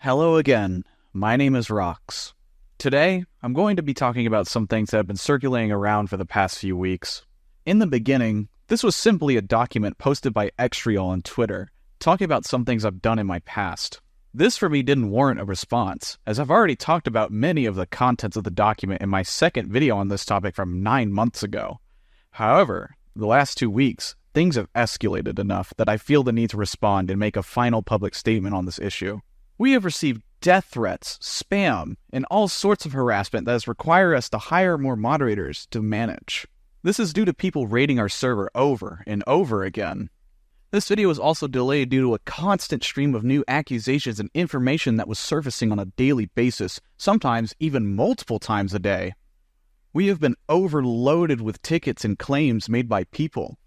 Hello again, my name is Rox. Today, I'm going to be talking about some things that have been circulating around for the past few weeks. In the beginning, this was simply a document posted by Xreal on Twitter, talking about some things I've done in my past. This for me didn't warrant a response, as I've already talked about many of the contents of the document in my second video on this topic from 9 months ago. However, the last 2 weeks, things have escalated enough that I feel the need to respond and make a final public statement on this issue. We have received death threats, spam, and all sorts of harassment that has required us to hire more moderators to manage. This is due to people raiding our server over and over again. This video was also delayed due to a constant stream of new accusations and information that was surfacing on a daily basis, sometimes even multiple times a day. We have been overloaded with tickets and claims made by people.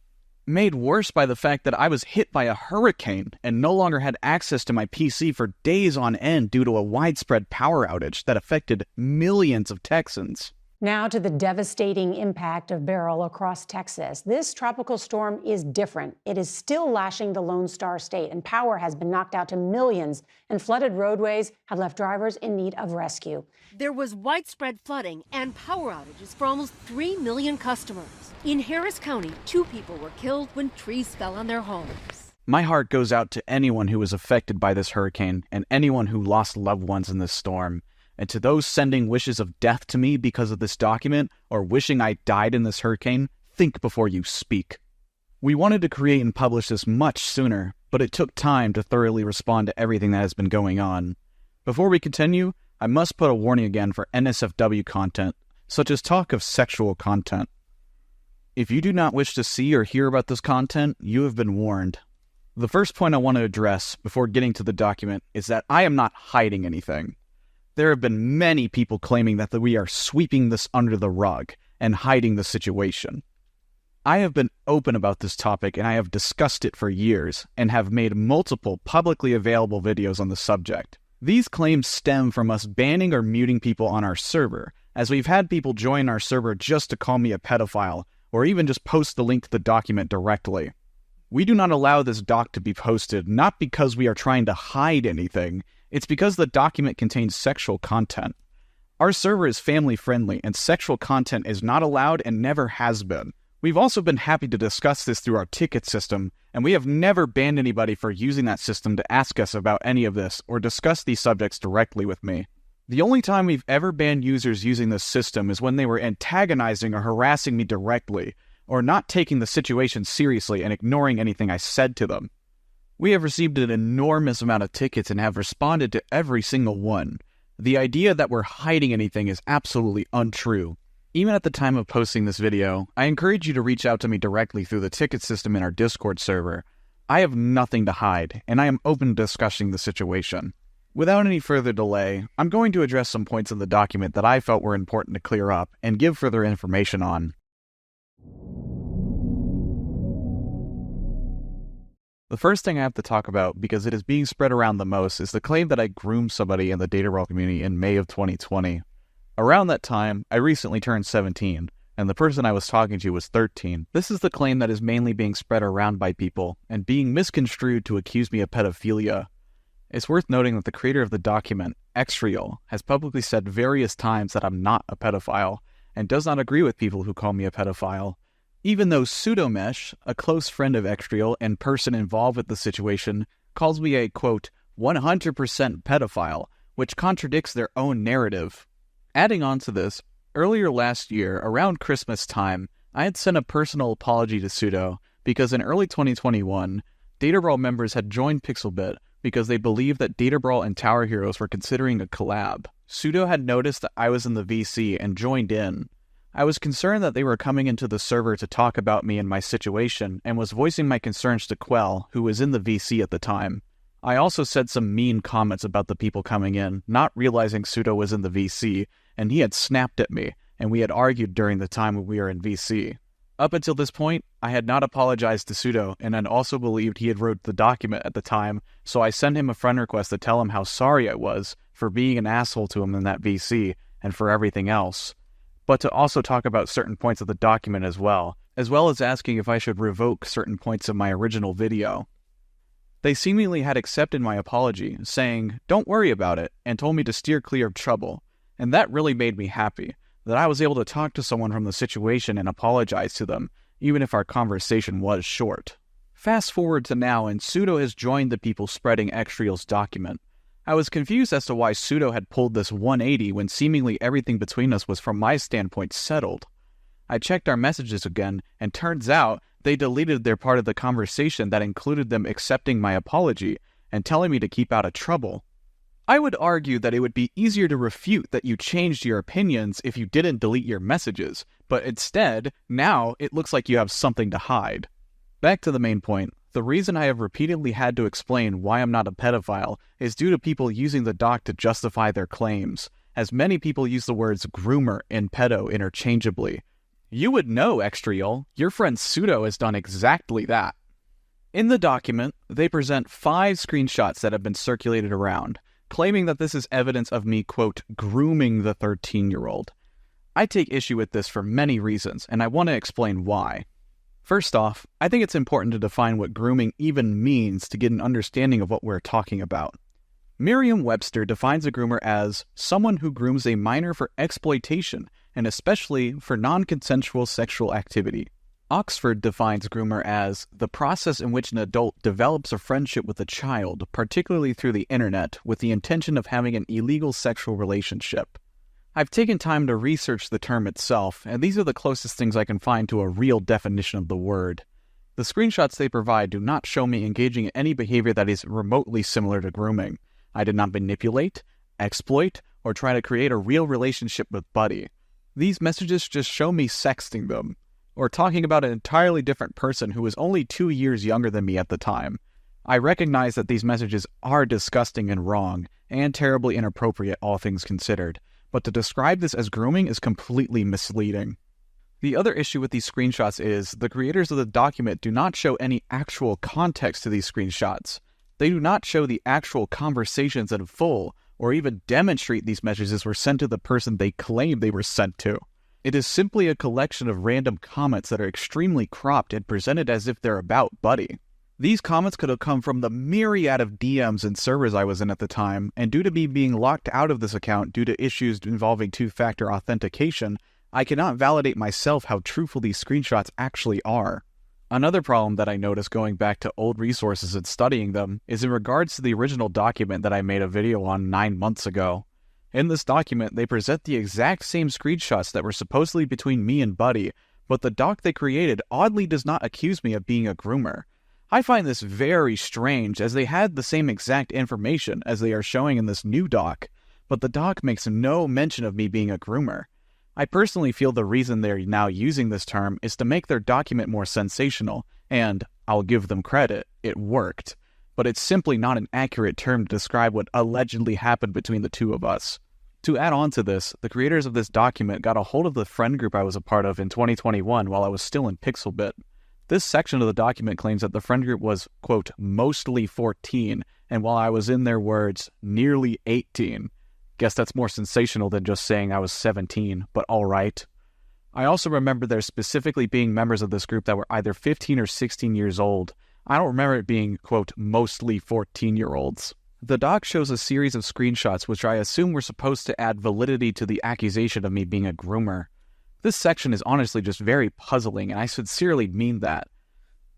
Made worse by the fact that I was hit by a hurricane and no longer had access to my PC for days on end due to a widespread power outage that affected millions of Texans. Now to the devastating impact of Beryl across Texas. This tropical storm is different. It is still lashing the Lone Star State, and power has been knocked out to millions, and flooded roadways have left drivers in need of rescue. There was widespread flooding and power outages for almost 3 million customers. In Harris County, 2 people were killed when trees fell on their homes. My heart goes out to anyone who was affected by this hurricane and anyone who lost loved ones in this storm. And to those sending wishes of death to me because of this document or wishing I died in this hurricane, think before you speak. We wanted to create and publish this much sooner, but it took time to thoroughly respond to everything that has been going on. Before we continue, I must put a warning again for NSFW content, such as talk of sexual content. If you do not wish to see or hear about this content, you have been warned. The first point I want to address before getting to the document is that I am not hiding anything. There have been many people claiming that we are sweeping this under the rug and hiding the situation. I have been open about this topic and I have discussed it for years and have made multiple publicly available videos on the subject. These claims stem from us banning or muting people on our server, as we've had people join our server just to call me a pedophile or even just post the link to the document directly. We do not allow this doc to be posted, not because we are trying to hide anything. It's because the document contains sexual content. Our server is family friendly and sexual content is not allowed and never has been. We've also been happy to discuss this through our ticket system, and we have never banned anybody for using that system to ask us about any of this or discuss these subjects directly with me. The only time we've ever banned users using this system is when they were antagonizing or harassing me directly, or not taking the situation seriously and ignoring anything I said to them. We have received an enormous amount of tickets and have responded to every single one. The idea that we're hiding anything is absolutely untrue. Even at the time of posting this video, I encourage you to reach out to me directly through the ticket system in our Discord server. I have nothing to hide, and I am open to discussing the situation. Without any further delay, I'm going to address some points in the document that I felt were important to clear up and give further information on. The first thing I have to talk about, because it is being spread around the most, is the claim that I groomed somebody in the DataRaw community in May of 2020. Around that time, I recently turned 17, and the person I was talking to was 13. This is the claim that is mainly being spread around by people, and being misconstrued to accuse me of pedophilia. It's worth noting that the creator of the document, Xreal, has publicly said various times that I'm not a pedophile, and does not agree with people who call me a pedophile. Even though Pseudomesh, a close friend of Xreal and person involved with the situation, calls me a, quote, 100% pedophile, which contradicts their own narrative. Adding on to this, earlier last year, around Christmas time, I had sent a personal apology to Pseudo because in early 2021, DataBrawl members had joined Pixelbit because they believed that DataBrawl and Tower Heroes were considering a collab. Pseudo had noticed that I was in the VC and joined in. I was concerned that they were coming into the server to talk about me and my situation, and was voicing my concerns to Quell, who was in the VC at the time. I also said some mean comments about the people coming in, not realizing Pseudo was in the VC, and he had snapped at me, and we had argued during the time when we were in VC. Up until this point, I had not apologized to Pseudo, and had also believed he had wrote the document at the time, so I sent him a friend request to tell him how sorry I was for being an asshole to him in that VC, and for everything else. But to also talk about certain points of the document as well as asking if I should revoke certain points of my original video. They seemingly had accepted my apology, saying, "Don't worry about it," and told me to steer clear of trouble. And that really made me happy, that I was able to talk to someone from the situation and apologize to them, even if our conversation was short. Fast forward to now, and Pseudo has joined the people spreading Xreal's document. I was confused as to why Pseudo had pulled this 180 when seemingly everything between us was from my standpoint settled. I checked our messages again, and turns out they deleted their part of the conversation that included them accepting my apology and telling me to keep out of trouble. I would argue that it would be easier to refute that you changed your opinions if you didn't delete your messages, but instead, now it looks like you have something to hide. Back to the main point. The reason I have repeatedly had to explain why I'm not a pedophile is due to people using the doc to justify their claims, as many people use the words groomer and pedo interchangeably. You would know, Xreal. Your friend Pseudo has done exactly that. In the document, they present 5 screenshots that have been circulated around, claiming that this is evidence of me, quote, grooming the 13-year-old. I take issue with this for many reasons, and I want to explain why. First off, I think it's important to define what grooming even means to get an understanding of what we're talking about. Merriam-Webster defines a groomer as someone who grooms a minor for exploitation, and especially for non-consensual sexual activity. Oxford defines groomer as the process in which an adult develops a friendship with a child, particularly through the internet, with the intention of having an illegal sexual relationship. I've taken time to research the term itself, and these are the closest things I can find to a real definition of the word. The screenshots they provide do not show me engaging in any behavior that is remotely similar to grooming. I did not manipulate, exploit, or try to create a real relationship with Buddy. These messages just show me sexting them, or talking about an entirely different person who was only 2 years younger than me at the time. I recognize that these messages are disgusting and wrong, and terribly inappropriate, all things considered, but to describe this as grooming is completely misleading. The other issue with these screenshots is the creators of the document do not show any actual context to these screenshots. They do not show the actual conversations in full, or even demonstrate these messages were sent to the person they claim they were sent to. It is simply a collection of random comments that are extremely cropped and presented as if they're about Buddy. These comments could have come from the myriad of DMs and servers I was in at the time, and due to me being locked out of this account due to issues involving two-factor authentication, I cannot validate myself how truthful these screenshots actually are. Another problem that I noticed going back to old resources and studying them is in regards to the original document that I made a video on 9 months ago. In this document, they present the exact same screenshots that were supposedly between me and Buddy, but the doc they created oddly does not accuse me of being a groomer. I find this very strange, as they had the same exact information as they are showing in this new doc, but the doc makes no mention of me being a groomer. I personally feel the reason they're now using this term is to make their document more sensational, and, I'll give them credit, it worked. But it's simply not an accurate term to describe what allegedly happened between the two of us. To add on to this, the creators of this document got a hold of the friend group I was a part of in 2021 while I was still in Pixelbit. This section of the document claims that the friend group was, quote, mostly 14, and while I was in their words, nearly 18. Guess that's more sensational than just saying I was 17, but alright. I also remember there specifically being members of this group that were either 15 or 16 years old. I don't remember it being, quote, mostly 14-year-olds. The doc shows a series of screenshots which I assume were supposed to add validity to the accusation of me being a groomer. This section is honestly just very puzzling, and I sincerely mean that.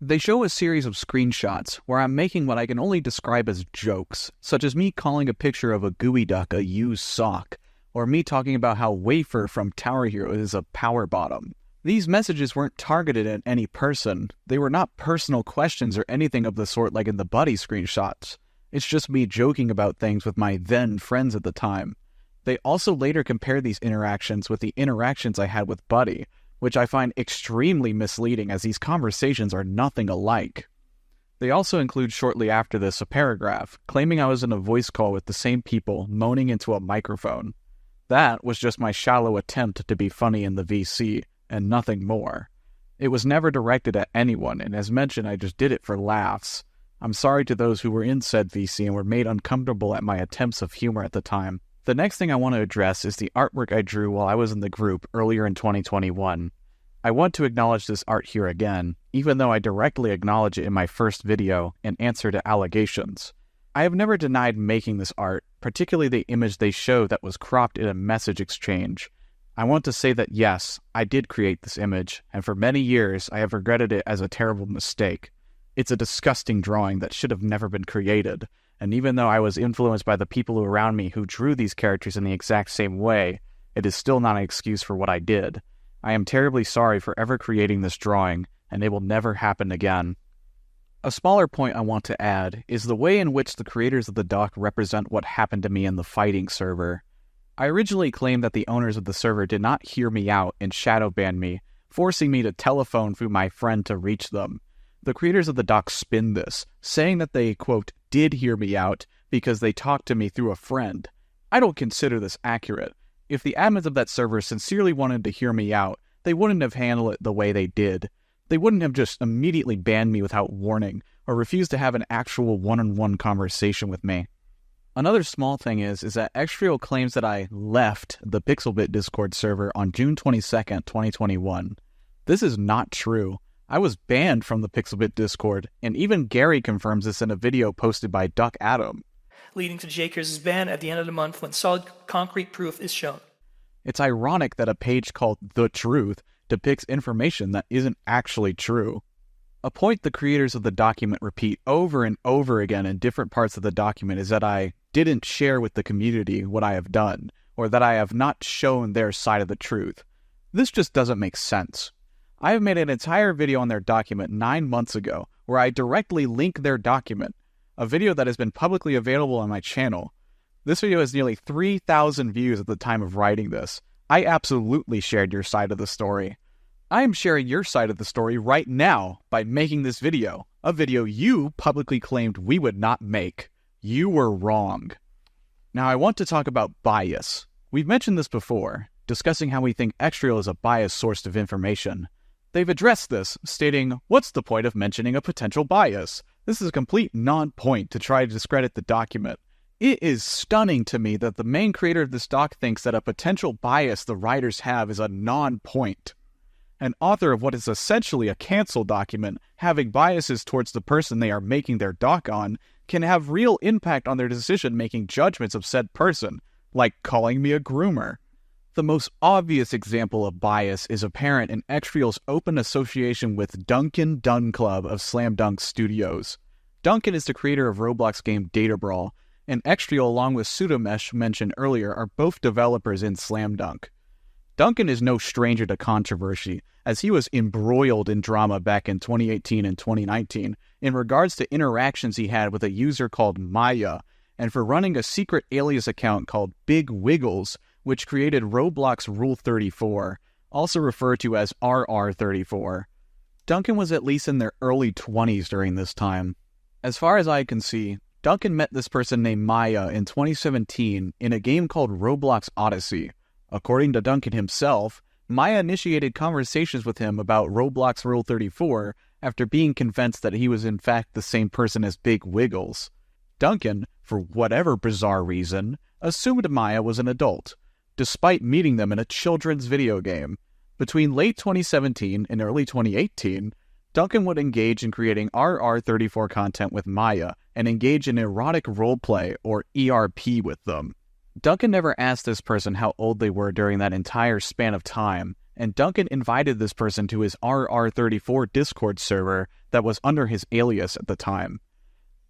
They show a series of screenshots where I'm making what I can only describe as jokes, such as me calling a picture of a gooey duck a used sock, or me talking about how Wafer from Tower Hero is a power bottom. These messages weren't targeted at any person. They were not personal questions or anything of the sort like in the Buddy screenshots. It's just me joking about things with my then friends at the time. They also later compare these interactions with the interactions I had with Buddy, which I find extremely misleading as these conversations are nothing alike. They also include shortly after this a paragraph, claiming I was in a voice call with the same people, moaning into a microphone. That was just my shallow attempt to be funny in the VC, and nothing more. It was never directed at anyone, and as mentioned, I just did it for laughs. I'm sorry to those who were in said VC and were made uncomfortable at my attempts of humor at the time. The next thing I want to address is the artwork I drew while I was in the group earlier in 2021. I want to acknowledge this art here again, even though I directly acknowledge it in my first video in answer to allegations. I have never denied making this art, particularly the image they show that was cropped in a message exchange. I want to say that yes, I did create this image, and for many years I have regretted it as a terrible mistake. It's a disgusting drawing that should have never been created, and even though I was influenced by the people around me who drew these characters in the exact same way, it is still not an excuse for what I did. I am terribly sorry for ever creating this drawing, and it will never happen again. A smaller point I want to add is the way in which the creators of the doc represent what happened to me in the fighting server. I originally claimed that the owners of the server did not hear me out and shadow banned me, forcing me to telephone through my friend to reach them. The creators of the doc spin this, saying that they, quote, did hear me out because they talked to me through a friend. I don't consider this accurate. If the admins of that server sincerely wanted to hear me out, they wouldn't have handled it the way they did. They wouldn't have just immediately banned me without warning, or refused to have an actual one-on-one conversation with me. Another small thing is that Xreal claims that I left the Pixelbit Discord server on June 22nd, 2021. This is not true. I was banned from the Pixelbit Discord, and even Gary confirms this in a video posted by Duck Adam. Leading to Jakers' ban at the end of the month when solid concrete proof is shown. It's ironic that a page called The Truth depicts information that isn't actually true. A point the creators of the document repeat over and over again in different parts of the document is that I didn't share with the community what I have done, or that I have not shown their side of the truth. This just doesn't make sense. I have made an entire video on their document 9 months ago, where I directly link their document, a video that has been publicly available on my channel. This video has nearly 3,000 views at the time of writing this. I absolutely shared your side of the story. I am sharing your side of the story right now by making this video, a video you publicly claimed we would not make. You were wrong. Now I want to talk about bias. We've mentioned this before, discussing how we think Xreal is a biased source of information. They've addressed this, stating, what's the point of mentioning a potential bias? This is a complete non-point to try to discredit the document. It is stunning to me that the main creator of this doc thinks that a potential bias the writers have is a non-point. An author of what is essentially a cancel document, having biases towards the person they are making their doc on, can have real impact on their decision-making judgments of said person, like calling me a groomer. The most obvious example of bias is apparent in Xreal's open association with Duncan Dunclub of Slam Dunk Studios. Duncan is the creator of Roblox game Data Brawl, and Xreal along with Pseudomesh mentioned earlier are both developers in Slam Dunk. Duncan is no stranger to controversy, as he was embroiled in drama back in 2018 and 2019 in regards to interactions he had with a user called Maya, and for running a secret alias account called Big Wiggles, which created Roblox Rule 34, also referred to as RR34. Duncan was at least in their early 20s during this time. As far as I can see, Duncan met this person named Maya in 2017 in a game called Roblox Odyssey. According to Duncan himself, Maya initiated conversations with him about Roblox Rule 34 after being convinced that he was in fact the same person as Big Wiggles. Duncan, for whatever bizarre reason, assumed Maya was an adult, despite meeting them in a children's video game. Between late 2017 and early 2018, Duncan would engage in creating RR34 content with Maya and engage in erotic roleplay, or ERP, with them. Duncan never asked this person how old they were during that entire span of time, and Duncan invited this person to his RR34 Discord server that was under his alias at the time.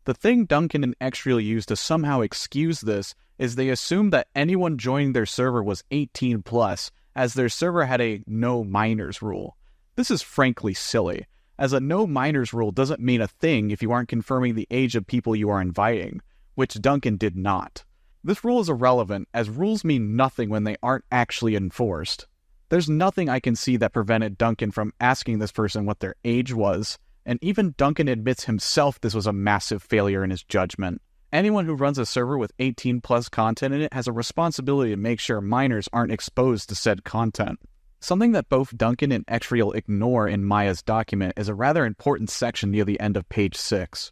The thing Duncan and Xreal used to somehow excuse this is they assumed that anyone joining their server was 18 plus, as their server had a no minors rule. This is frankly silly, as a no minors rule doesn't mean a thing if you aren't confirming the age of people you are inviting, which Duncan did not. This rule is irrelevant, as rules mean nothing when they aren't actually enforced. There's nothing I can see that prevented Duncan from asking this person what their age was, and even Duncan admits himself this was a massive failure in his judgment. Anyone who runs a server with 18 plus content in it has a responsibility to make sure minors aren't exposed to said content. Something that both Duncan and Xreal ignore in Maya's document is a rather important section near the end of page 6.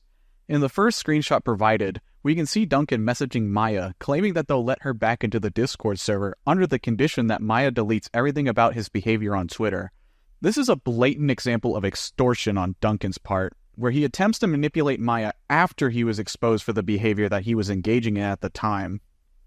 In the first screenshot provided, we can see Duncan messaging Maya, claiming that they'll let her back into the Discord server under the condition that Maya deletes everything about his behavior on Twitter. This is a blatant example of extortion on Duncan's part, where he attempts to manipulate Maya after he was exposed for the behavior that he was engaging in at the time.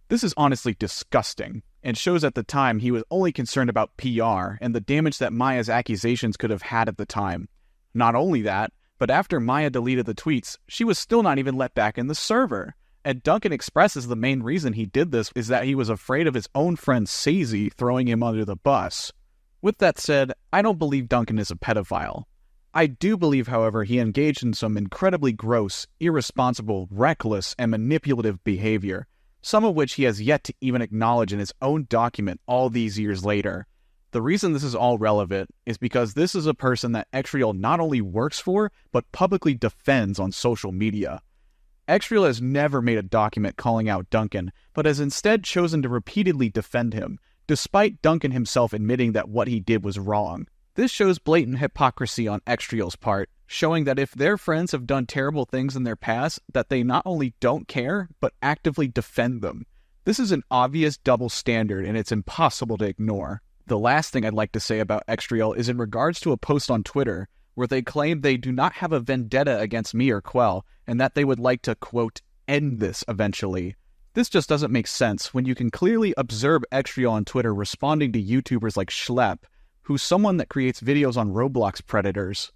This is honestly disgusting, and shows at the time he was only concerned about PR and the damage that Maya's accusations could have had at the time. Not only that, but after Maya deleted the tweets, she was still not even let back in the server. And Duncan expresses the main reason he did this is that he was afraid of his own friend Sazy throwing him under the bus. With that said, I don't believe Duncan is a pedophile. I do believe, however, he engaged in some incredibly gross, irresponsible, reckless, and manipulative behavior, some of which he has yet to even acknowledge in his own document all these years later. The reason this is all relevant is because this is a person that Xreal not only works for, but publicly defends on social media. Xreal has never made a document calling out Duncan, but has instead chosen to repeatedly defend him, despite Duncan himself admitting that what he did was wrong. This shows blatant hypocrisy on Xreal's part, showing that if their friends have done terrible things in their past, that they not only don't care, but actively defend them. This is an obvious double standard, and it's impossible to ignore. The last thing I'd like to say about Xreal is in regards to a post on Twitter, where they claim they do not have a vendetta against me or Quell, and that they would like to, quote, end this eventually. This just doesn't make sense when you can clearly observe Xreal on Twitter responding to YouTubers like Schlep, who's someone that creates videos on Roblox predators.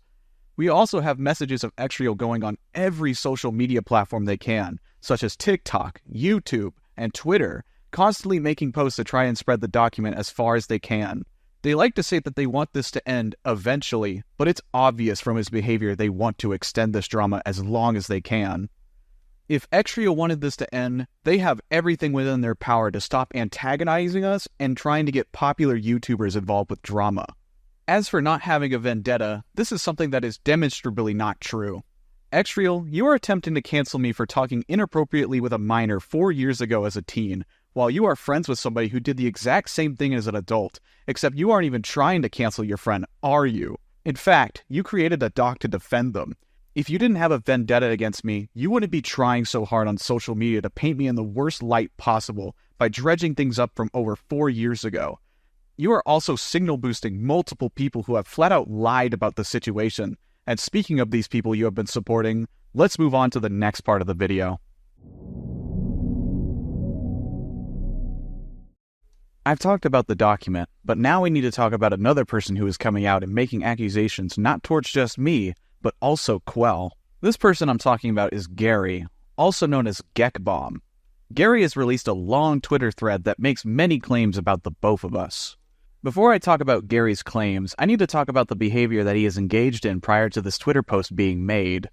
We also have messages of Xreal going on every social media platform they can, such as TikTok, YouTube, and Twitter, constantly making posts to try and spread the document as far as they can. They like to say that they want this to end eventually, but it's obvious from his behavior they want to extend this drama as long as they can. If Xreal wanted this to end, they have everything within their power to stop antagonizing us and trying to get popular YouTubers involved with drama. As for not having a vendetta, this is something that is demonstrably not true. Xreal, you are attempting to cancel me for talking inappropriately with a minor 4 years ago as a teen, while you are friends with somebody who did the exact same thing as an adult, except you aren't even trying to cancel your friend, are you? In fact, you created a doc to defend them. If you didn't have a vendetta against me, you wouldn't be trying so hard on social media to paint me in the worst light possible by dredging things up from over 4 years ago. You are also signal boosting multiple people who have flat out lied about the situation. And speaking of these people you have been supporting, let's move on to the next part of the video. I've talked about the document, but now we need to talk about another person who is coming out and making accusations not towards just me, but also Quell. This person I'm talking about is Gary, also known as Gekbomb. Gary has released a long Twitter thread that makes many claims about the both of us. Before I talk about Gary's claims, I need to talk about the behavior that he has engaged in prior to this Twitter post being made.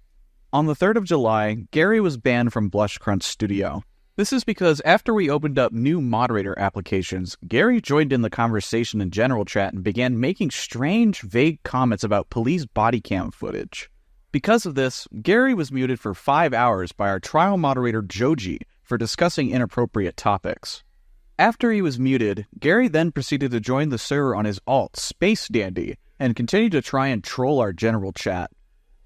On the 3rd of July, Gary was banned from BlushCrunch Studio. This is because after we opened up new moderator applications, Gary joined in the conversation in general chat and began making strange, vague comments about police body cam footage. Because of this, Gary was muted for 5 hours by our trial moderator Joji for discussing inappropriate topics. After he was muted, Gary then proceeded to join the server on his alt, Space Dandy, and continued to try and troll our general chat.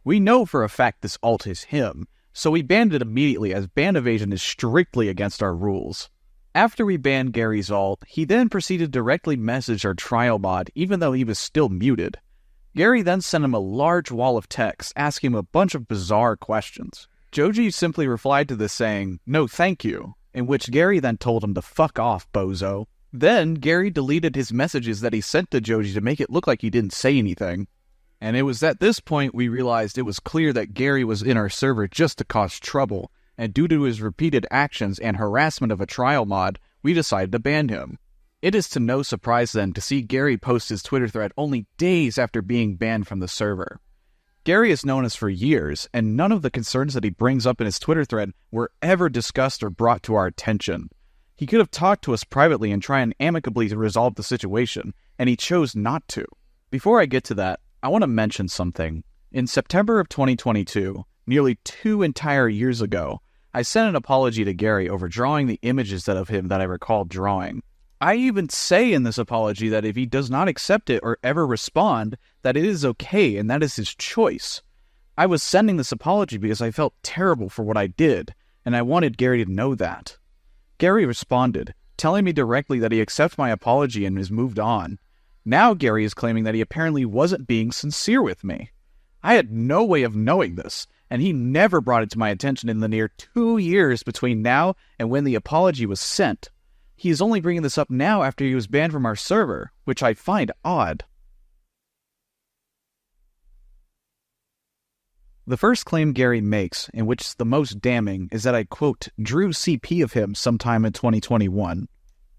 We know for a fact this alt is him, so we banned it immediately as ban evasion is strictly against our rules. After we banned Gary's alt, he then proceeded to directly message our trial mod even though he was still muted. Gary then sent him a large wall of text asking him a bunch of bizarre questions. Joji simply replied to this saying, "No thank you," in which Gary then told him to fuck off, bozo. Then Gary deleted his messages that he sent to Joji to make it look like he didn't say anything. And it was at this point we realized it was clear that Gary was in our server just to cause trouble, and due to his repeated actions and harassment of a trial mod, we decided to ban him. It is to no surprise then to see Gary post his Twitter thread only days after being banned from the server. Gary has known us for years, and none of the concerns that he brings up in his Twitter thread were ever discussed or brought to our attention. He could have talked to us privately and tried amicably to resolve the situation, and he chose not to. Before I get to that, I want to mention something. In September of 2022, nearly 2 entire years ago, I sent an apology to Gary over drawing the images of him that I recalled drawing. I even say in this apology that if he does not accept it or ever respond, that it is okay and that is his choice. I was sending this apology because I felt terrible for what I did, and I wanted Gary to know that. Gary responded, telling me directly that he accepts my apology and has moved on. Now Gary is claiming that he apparently wasn't being sincere with me. I had no way of knowing this, and he never brought it to my attention in the near 2 years between now and when the apology was sent. He is only bringing this up now after he was banned from our server, which I find odd. The first claim Gary makes, and which is the most damning, is that I, quote, drew CP of him sometime in 2021.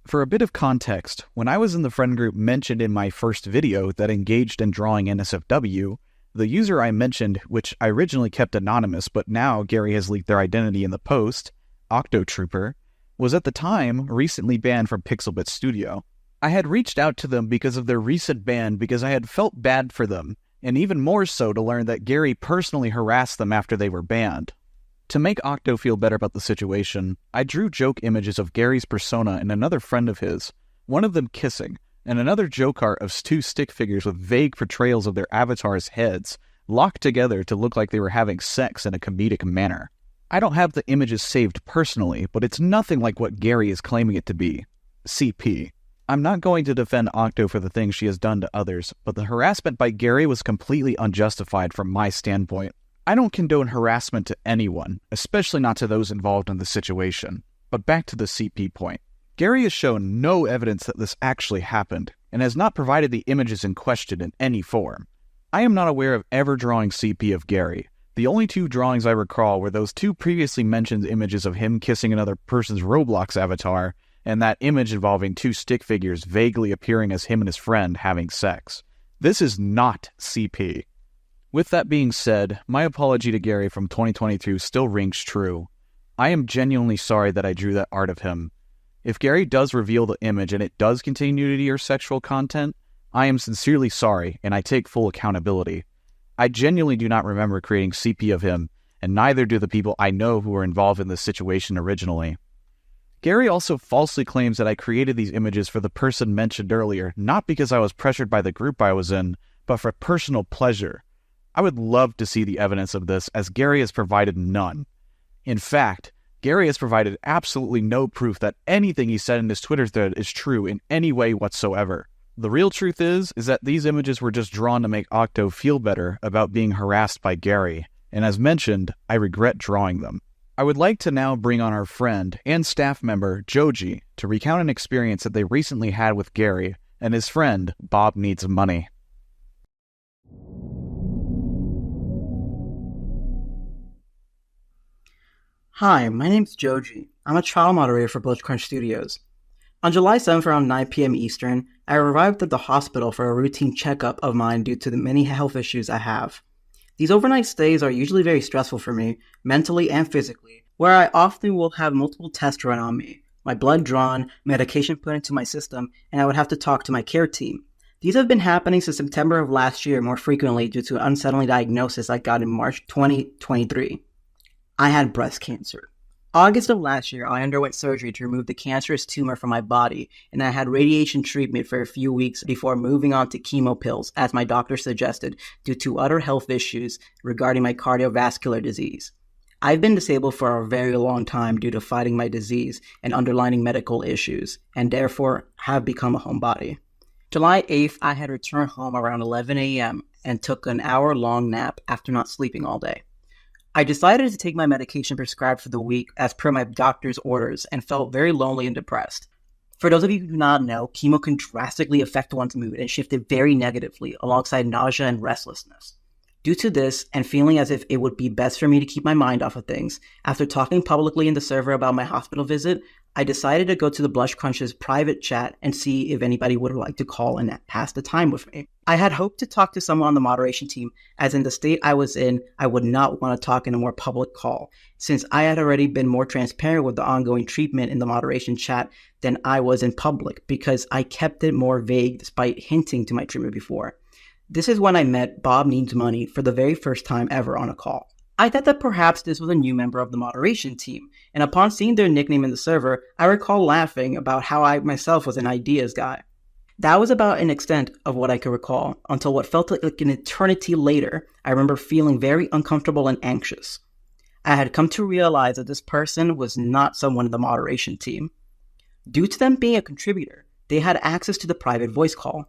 For a bit of context, when I was in the friend group mentioned in my first video that engaged in drawing NSFW, the user I mentioned, which I originally kept anonymous but now Gary has leaked their identity in the post, Octotrooper, was at the time recently banned from Pixelbit Studio. I had reached out to them because of their recent ban because I had felt bad for them, and even more so to learn that Gary personally harassed them after they were banned. To make Octo feel better about the situation, I drew joke images of Gary's persona and another friend of his, one of them kissing, and another joke art of 2 stick figures with vague portrayals of their avatars' heads, locked together to look like they were having sex in a comedic manner. I don't have the images saved personally, but it's nothing like what Gary is claiming it to be. CP. I'm not going to defend Octo for the things she has done to others, but the harassment by Gary was completely unjustified from my standpoint. I don't condone harassment to anyone, especially not to those involved in the situation. But back to the CP point. Gary has shown no evidence that this actually happened, and has not provided the images in question in any form. I am not aware of ever drawing CP of Gary. The only 2 drawings I recall were those 2 previously mentioned images of him kissing another person's Roblox avatar, and that image involving 2 stick figures vaguely appearing as him and his friend having sex. This is not CP. With that being said, my apology to Gary from 2022 still rings true. I am genuinely sorry that I drew that art of him. If Gary does reveal the image and it does contain nudity or sexual content, I am sincerely sorry and I take full accountability. I genuinely do not remember creating CP of him, and neither do the people I know who were involved in this situation originally. Gary also falsely claims that I created these images for the person mentioned earlier, not because I was pressured by the group I was in, but for personal pleasure. I would love to see the evidence of this, as Gary has provided none. In fact, Gary has provided absolutely no proof that anything he said in his Twitter thread is true in any way whatsoever. The real truth is that these images were just drawn to make Octo feel better about being harassed by Gary, and as mentioned, I regret drawing them. I would like to now bring on our friend and staff member, Joji, to recount an experience that they recently had with Gary and his friend, Bob Needs Money. Hi, my name's Joji. I'm a trial moderator for Crunch Studios. On July 7th around 9 p.m. Eastern, I arrived at the hospital for a routine checkup of mine due to the many health issues I have. These overnight stays are usually very stressful for me, mentally and physically, where I often will have multiple tests run on me, my blood drawn, medication put into my system, and I would have to talk to my care team. These have been happening since September of last year more frequently due to an unsettling diagnosis I got in March 2023. I had breast cancer. August of last year, I underwent surgery to remove the cancerous tumor from my body, and I had radiation treatment for a few weeks before moving on to chemo pills, as my doctor suggested, due to other health issues regarding my cardiovascular disease. I've been disabled for a very long time due to fighting my disease and underlying medical issues, and therefore have become a homebody. July 8th, I had returned home around 11 a.m. and took an hour-long nap after not sleeping all day. I decided to take my medication prescribed for the week as per my doctor's orders and felt very lonely and depressed. For those of you who do not know, chemo can drastically affect one's mood and shift it very negatively alongside nausea and restlessness. Due to this, and feeling as if it would be best for me to keep my mind off of things, after talking publicly in the server about my hospital visit, I decided to go to the Blush Crunch's private chat and see if anybody would like to call and pass the time with me. I had hoped to talk to someone on the moderation team, as in the state I was in, I would not want to talk in a more public call, since I had already been more transparent with the ongoing treatment in the moderation chat than I was in public, because I kept it more vague despite hinting to my treatment before. This is when I met Bob Needs Money for the very first time ever on a call. I thought that perhaps this was a new member of the moderation team, and upon seeing their nickname in the server, I recall laughing about how I myself was an ideas guy. That was about an extent of what I could recall, until what felt like an eternity later, I remember feeling very uncomfortable and anxious. I had come to realize that this person was not someone in the moderation team. Due to them being a contributor, they had access to the private voice call.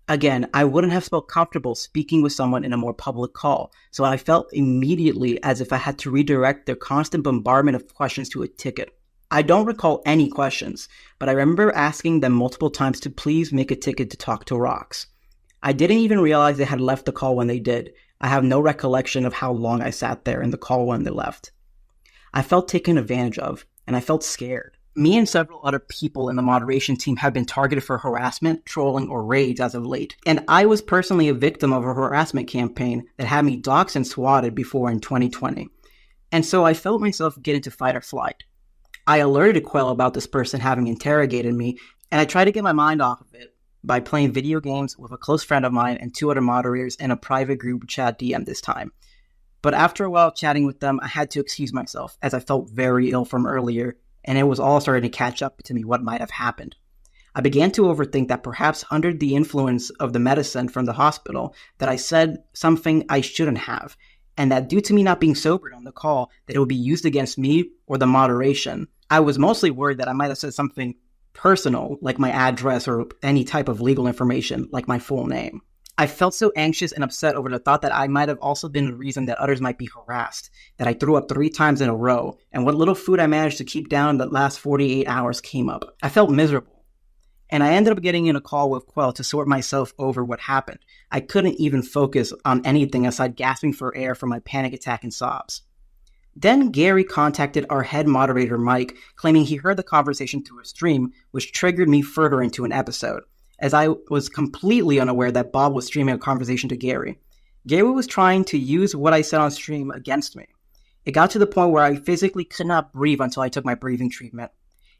Again, I wouldn't have felt comfortable speaking with someone in a more public call, so I felt immediately as if I had to redirect their constant bombardment of questions to a ticket. I don't recall any questions, but I remember asking them multiple times to please make a ticket to talk to ROBLOX. I didn't even realize they had left the call when they did. I have no recollection of how long I sat there in the call when they left. I felt taken advantage of, and I felt scared. Me and several other people in the moderation team have been targeted for harassment, trolling, or raids as of late. And I was personally a victim of a harassment campaign that had me doxxed and swatted before in 2020. And so I felt myself get into fight or flight. I alerted Quell about this person having interrogated me, and I tried to get my mind off of it by playing video games with a close friend of mine and 2 other moderators in a private group chat DM this time. But after a while chatting with them, I had to excuse myself as I felt very ill from earlier, and it was all starting to catch up to me what might have happened. I began to overthink that perhaps under the influence of the medicine from the hospital that I said something I shouldn't have, and that due to me not being sobered on the call, that it would be used against me or the moderation. I was mostly worried that I might have said something personal, like my address or any type of legal information, like my full name. I felt so anxious and upset over the thought that I might have also been the reason that others might be harassed, that I threw up 3 times in a row, and what little food I managed to keep down the last 48 hours came up. I felt miserable. And I ended up getting in a call with Quell to sort myself over what happened. I couldn't even focus on anything aside gasping for air from my panic attack and sobs. Then Gary contacted our head moderator Mike, claiming he heard the conversation through a stream, which triggered me further into an episode, as I was completely unaware that Bob was streaming a conversation to Gary. Gary was trying to use what I said on stream against me. It got to the point where I physically could not breathe until I took my breathing treatment.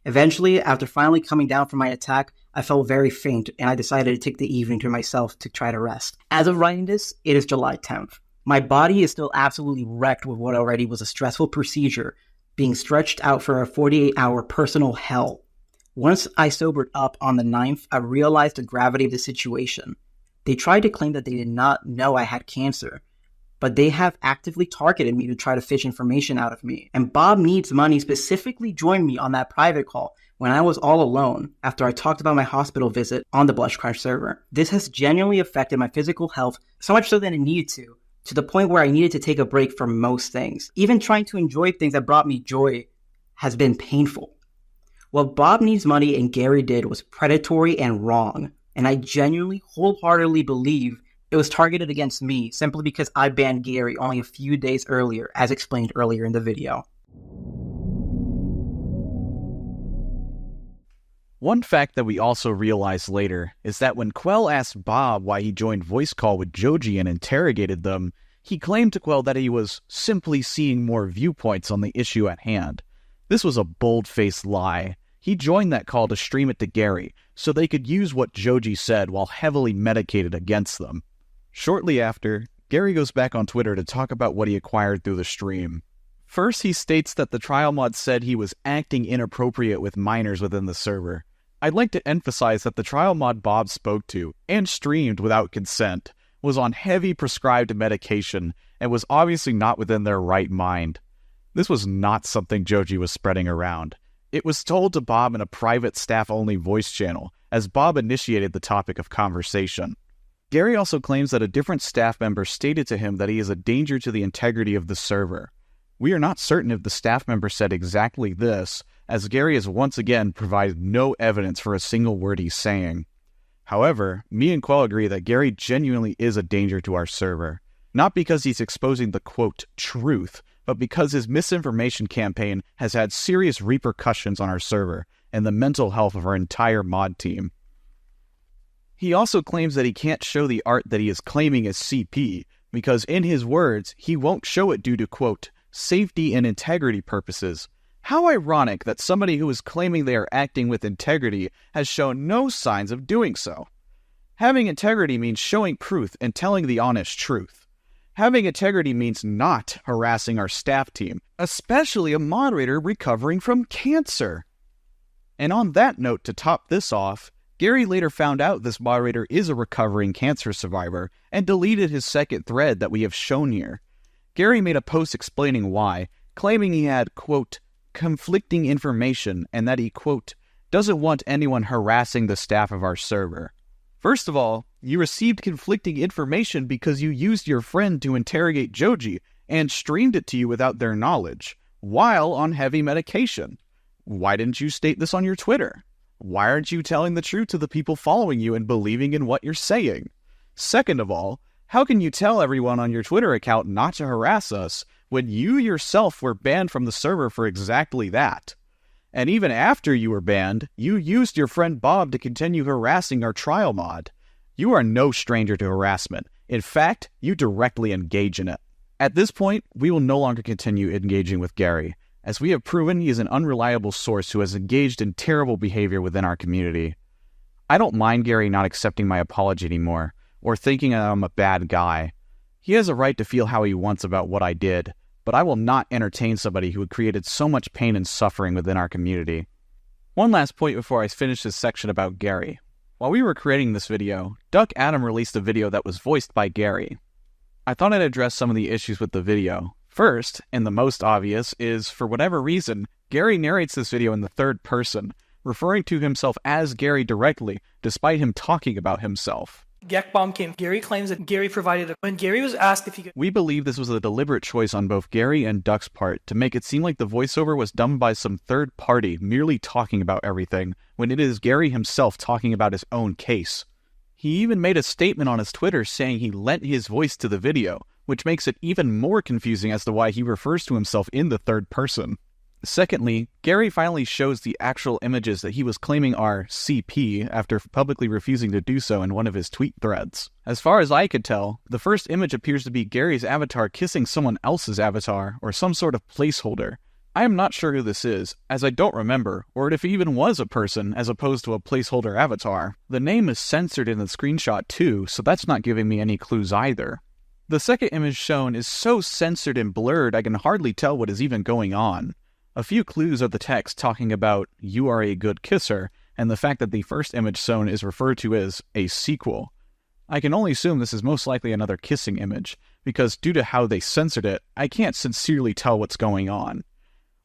Eventually, after finally coming down from my attack, I felt very faint, and I decided to take the evening to myself to try to rest. As of writing this, it is July 10th. My body is still absolutely wrecked with what already was a stressful procedure, being stretched out for a 48-hour personal hell. Once I sobered up on the 9th, I realized the gravity of the situation. They tried to claim that they did not know I had cancer, but they have actively targeted me to try to fish information out of me. And Bob Needs Money specifically joined me on that private call when I was all alone after I talked about my hospital visit on the Blush Crush server. This has genuinely affected my physical health, so much so that it needed to the point where I needed to take a break from most things. Even trying to enjoy things that brought me joy has been painful. What Bob Needs Money and Gary did was predatory and wrong, and I genuinely, wholeheartedly believe it was targeted against me simply because I banned Gary only a few days earlier, as explained earlier in the video. One fact that we also realized later is that when Quell asked Bob why he joined voice call with Joji and interrogated them, he claimed to Quell that he was simply seeing more viewpoints on the issue at hand. This was a bold-faced lie. He joined that call to stream it to Gary, so they could use what Joji said while heavily medicated against them. Shortly after, Gary goes back on Twitter to talk about what he acquired through the stream. First, he states that the trial mod said he was acting inappropriate with minors within the server. I'd like to emphasize that the trial mod Bob spoke to, and streamed without consent, was on heavy prescribed medication, and was obviously not within their right mind. This was not something Joji was spreading around. It was told to Bob in a private staff-only voice channel, as Bob initiated the topic of conversation. Gary also claims that a different staff member stated to him that he is a danger to the integrity of the server. We are not certain if the staff member said exactly this, as Gary has once again provided no evidence for a single word he's saying. However, me and Quell agree that Gary genuinely is a danger to our server, not because he's exposing the quote truth, but because his misinformation campaign has had serious repercussions on our server and the mental health of our entire mod team. He also claims that he can't show the art that he is claiming is CP, because in his words, he won't show it due to quote safety and integrity purposes. How ironic that somebody who is claiming they are acting with integrity has shown no signs of doing so. Having integrity means showing truth and telling the honest truth. Having integrity means not harassing our staff team, especially a moderator recovering from cancer. And on that note, to top this off, Gary later found out this moderator is a recovering cancer survivor and deleted his second thread that we have shown here. Gary made a post explaining why, claiming he had, quote, conflicting information and that he, quote, doesn't want anyone harassing the staff of our server. First of all, you received conflicting information because you used your friend to interrogate Joji and streamed it to you without their knowledge, while on heavy medication. Why didn't you state this on your Twitter? Why aren't you telling the truth to the people following you and believing in what you're saying? Second of all, how can you tell everyone on your Twitter account not to harass us when you yourself were banned from the server for exactly that? And even after you were banned, you used your friend Bob to continue harassing our trial mod. You are no stranger to harassment. In fact, you directly engage in it. At this point, we will no longer continue engaging with Gary, as we have proven he is an unreliable source who has engaged in terrible behavior within our community. I don't mind Gary not accepting my apology anymore, or thinking I'm a bad guy. He has a right to feel how he wants about what I did, but I will not entertain somebody who had created so much pain and suffering within our community. One last point before I finish this section about Gary. While we were creating this video, Duck Adam released a video that was voiced by Gary. I thought I'd address some of the issues with the video. First, and the most obvious, is, for whatever reason, Gary narrates this video in the third person, referring to himself as Gary directly, despite him talking about himself. Gekbomb came. Gary claims that Gary provided it. When Gary was asked if he could... We believe this was a deliberate choice on both Gary and Duck's part to make it seem like the voiceover was done by some third party merely talking about everything, when it is Gary himself talking about his own case. He even made a statement on his Twitter saying he lent his voice to the video, which makes it even more confusing as to why he refers to himself in the third person. Secondly, Gary finally shows the actual images that he was claiming are CP after publicly refusing to do so in one of his tweet threads. As far as I could tell, the first image appears to be Gary's avatar kissing someone else's avatar, or some sort of placeholder. I am not sure who this is, as I don't remember, or if it even was a person as opposed to a placeholder avatar. The name is censored in the screenshot too, so that's not giving me any clues either. The second image shown is so censored and blurred I can hardly tell what is even going on. A few clues are the text talking about "you are a good kisser," and the fact that the first image shown is referred to as a sequel. I can only assume this is most likely another kissing image, because due to how they censored it, I can't sincerely tell what's going on.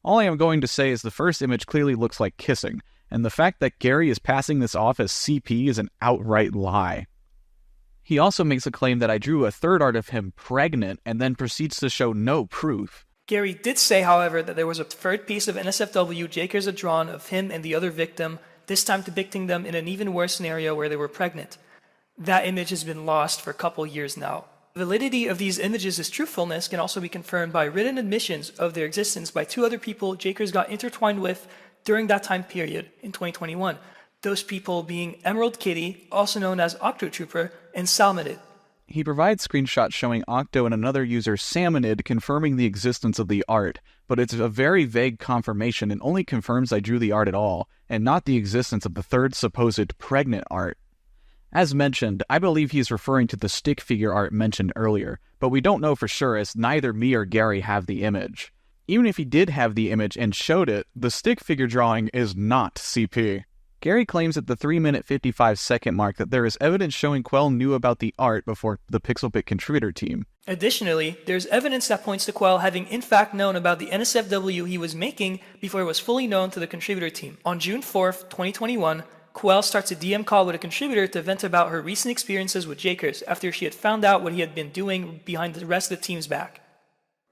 All I am going to say is the first image clearly looks like kissing, and the fact that Gary is passing this off as CP is an outright lie. He also makes a claim that I drew a third art of him pregnant and then proceeds to show no proof. Gary did say, however, that there was a third piece of NSFW Jakers had drawn of him and the other victim, this time depicting them in an even worse scenario where they were pregnant. That image has been lost for a couple years now. The validity of these images' truthfulness can also be confirmed by written admissions of their existence by two other people Jakers got intertwined with during that time period in 2021. Those people being Emerald Kitty, also known as Octotrooper, and Salmonid. He provides screenshots showing Octo and another user, Salmonid, confirming the existence of the art, but it's a very vague confirmation and only confirms I drew the art at all, and not the existence of the third supposed pregnant art. As mentioned, I believe he is referring to the stick figure art mentioned earlier, but we don't know for sure as neither me or Gary have the image. Even if he did have the image and showed it, the stick figure drawing is not CP. Gary claims at the 3-minute 55-second mark that there is evidence showing Quell knew about the art before the Pixelbit contributor team. Additionally, there's evidence that points to Quell having in fact known about the NSFW he was making before it was fully known to the contributor team. On June 4th, 2021, Quell starts a DM call with a contributor to vent about her recent experiences with Jakers after she had found out what he had been doing behind the rest of the team's back.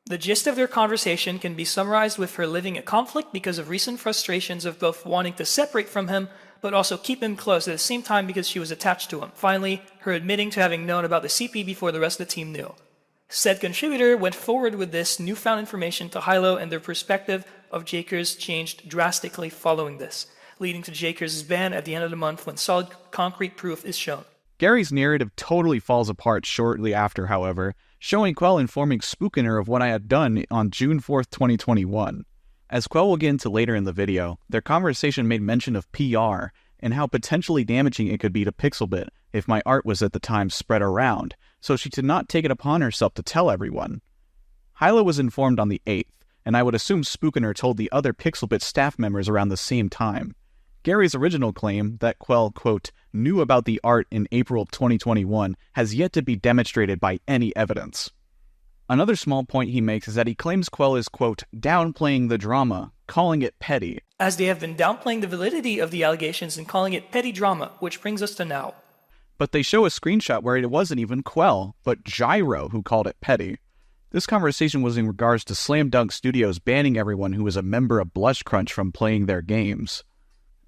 The gist of their conversation can be summarized with her living a conflict because of recent frustrations of both wanting to separate from him, but also keep him close at the same time because she was attached to him. Finally, her admitting to having known about the CP before the rest of the team knew. Said contributor went forward with this newfound information to Hilo, and their perspective of Jakers changed drastically following this, leading to Jakers' ban at the end of the month when solid concrete proof is shown. Gary's narrative totally falls apart shortly after, however, showing Quell informing Spookiner of what I had done on June 4th, 2021. As Quell will get into later in the video, their conversation made mention of PR and how potentially damaging it could be to Pixelbit if my art was at the time spread around, so she did not take it upon herself to tell everyone. Hyla was informed on the 8th, and I would assume Spookiner told the other Pixelbit staff members around the same time. Gary's original claim that Quell, quote, knew about the art in April 2021 has yet to be demonstrated by any evidence. Another small point he makes is that he claims Quell is, quote, downplaying the drama, calling it petty. As they have been downplaying the validity of the allegations and calling it petty drama, which brings us to now. But they show a screenshot where it wasn't even Quell, but Gyro who called it petty. This conversation was in regards to Slam Dunk Studios banning everyone who was a member of Blush Crunch from playing their games.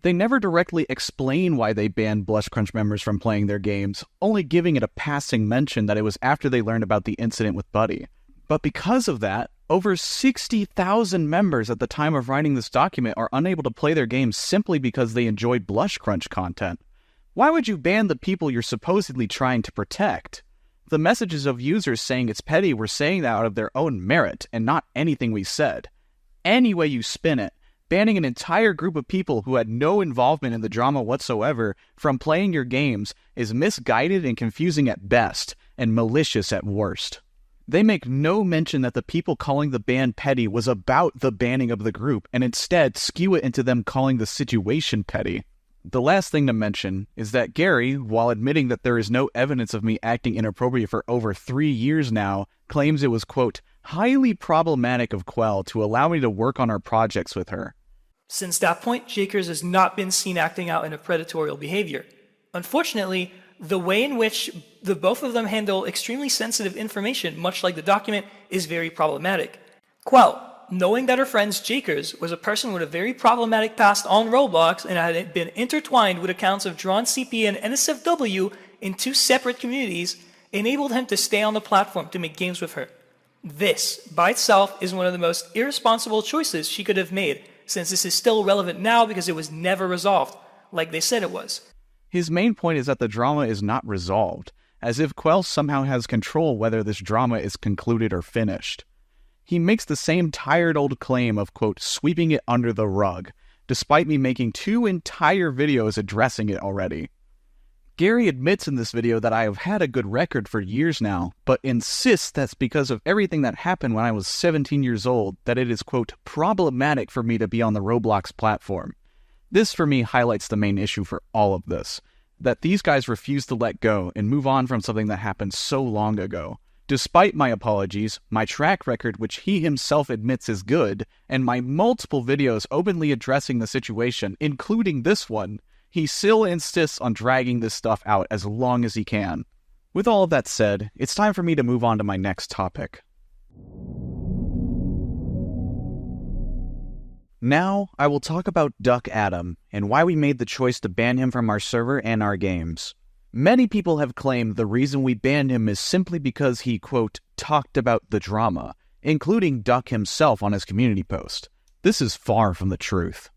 They never directly explain why they banned Blush Crunch members from playing their games, only giving it a passing mention that it was after they learned about the incident with Buddy. But because of that, over 60,000 members at the time of writing this document are unable to play their games simply because they enjoy Blush Crunch content. Why would you ban the people you're supposedly trying to protect? The messages of users saying it's petty were saying that out of their own merit and not anything we said. Any way you spin it, banning an entire group of people who had no involvement in the drama whatsoever from playing your games is misguided and confusing at best, and malicious at worst. They make no mention that the people calling the ban petty was about the banning of the group, and instead skew it into them calling the situation petty. The last thing to mention is that Gary, while admitting that there is no evidence of me acting inappropriate for over 3 years now, claims it was, quote, highly problematic of Quell to allow me to work on our projects with her. Since that point, Jakers has not been seen acting out in a predatory behavior. Unfortunately, the way in which the both of them handle extremely sensitive information, much like the document, is very problematic. Quell, knowing that her friend Jakers was a person with a very problematic past on Roblox and had been intertwined with accounts of Drawn CP and NSFW in 2 separate communities, enabled him to stay on the platform to make games with her. This, by itself, is one of the most irresponsible choices she could have made, since this is still relevant now because it was never resolved, like they said it was. His main point is that the drama is not resolved, as if Quell somehow has control whether this drama is concluded or finished. He makes the same tired old claim of, quote, sweeping it under the rug, despite me making 2 entire videos addressing it already. Gary admits in this video that I have had a good record for years now, but insists that's because of everything that happened when I was 17 years old, that it is, quote, problematic for me to be on the Roblox platform. This, for me, highlights the main issue for all of this, that these guys refuse to let go and move on from something that happened so long ago. Despite my apologies, my track record, which he himself admits is good, and my multiple videos openly addressing the situation, including this one, he still insists on dragging this stuff out as long as he can. With all of that said, it's time for me to move on to my next topic. Now, I will talk about Duck Adam, and why we made the choice to ban him from our server and our games. Many people have claimed the reason we banned him is simply because he, quote, talked about the drama, including Duck himself on his community post. This is far from the truth.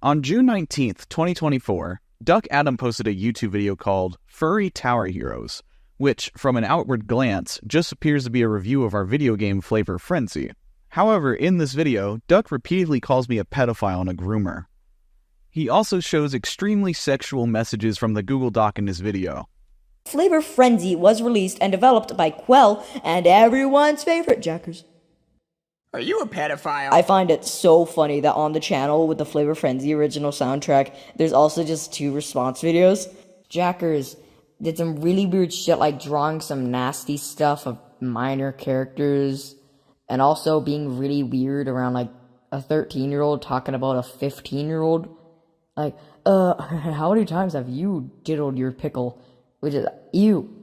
On June 19th, 2024, Duck Adam posted a YouTube video called Furry Tower Heroes, which, from an outward glance, just appears to be a review of our video game Flavor Frenzy. However, in this video, Duck repeatedly calls me a pedophile and a groomer. He also shows extremely sexual messages from the Google Doc in his video. Flavor Frenzy was released and developed by Quell and everyone's favorite Jackers. Are you a pedophile? I find it so funny that on the channel with the Flavor Frenzy original soundtrack, there's also just 2 response videos. Jackers did some really weird shit like drawing some nasty stuff of minor characters and also being really weird around like a 13-year-old talking about a 15-year-old. Like, how many times have you diddled your pickle? Which is, you.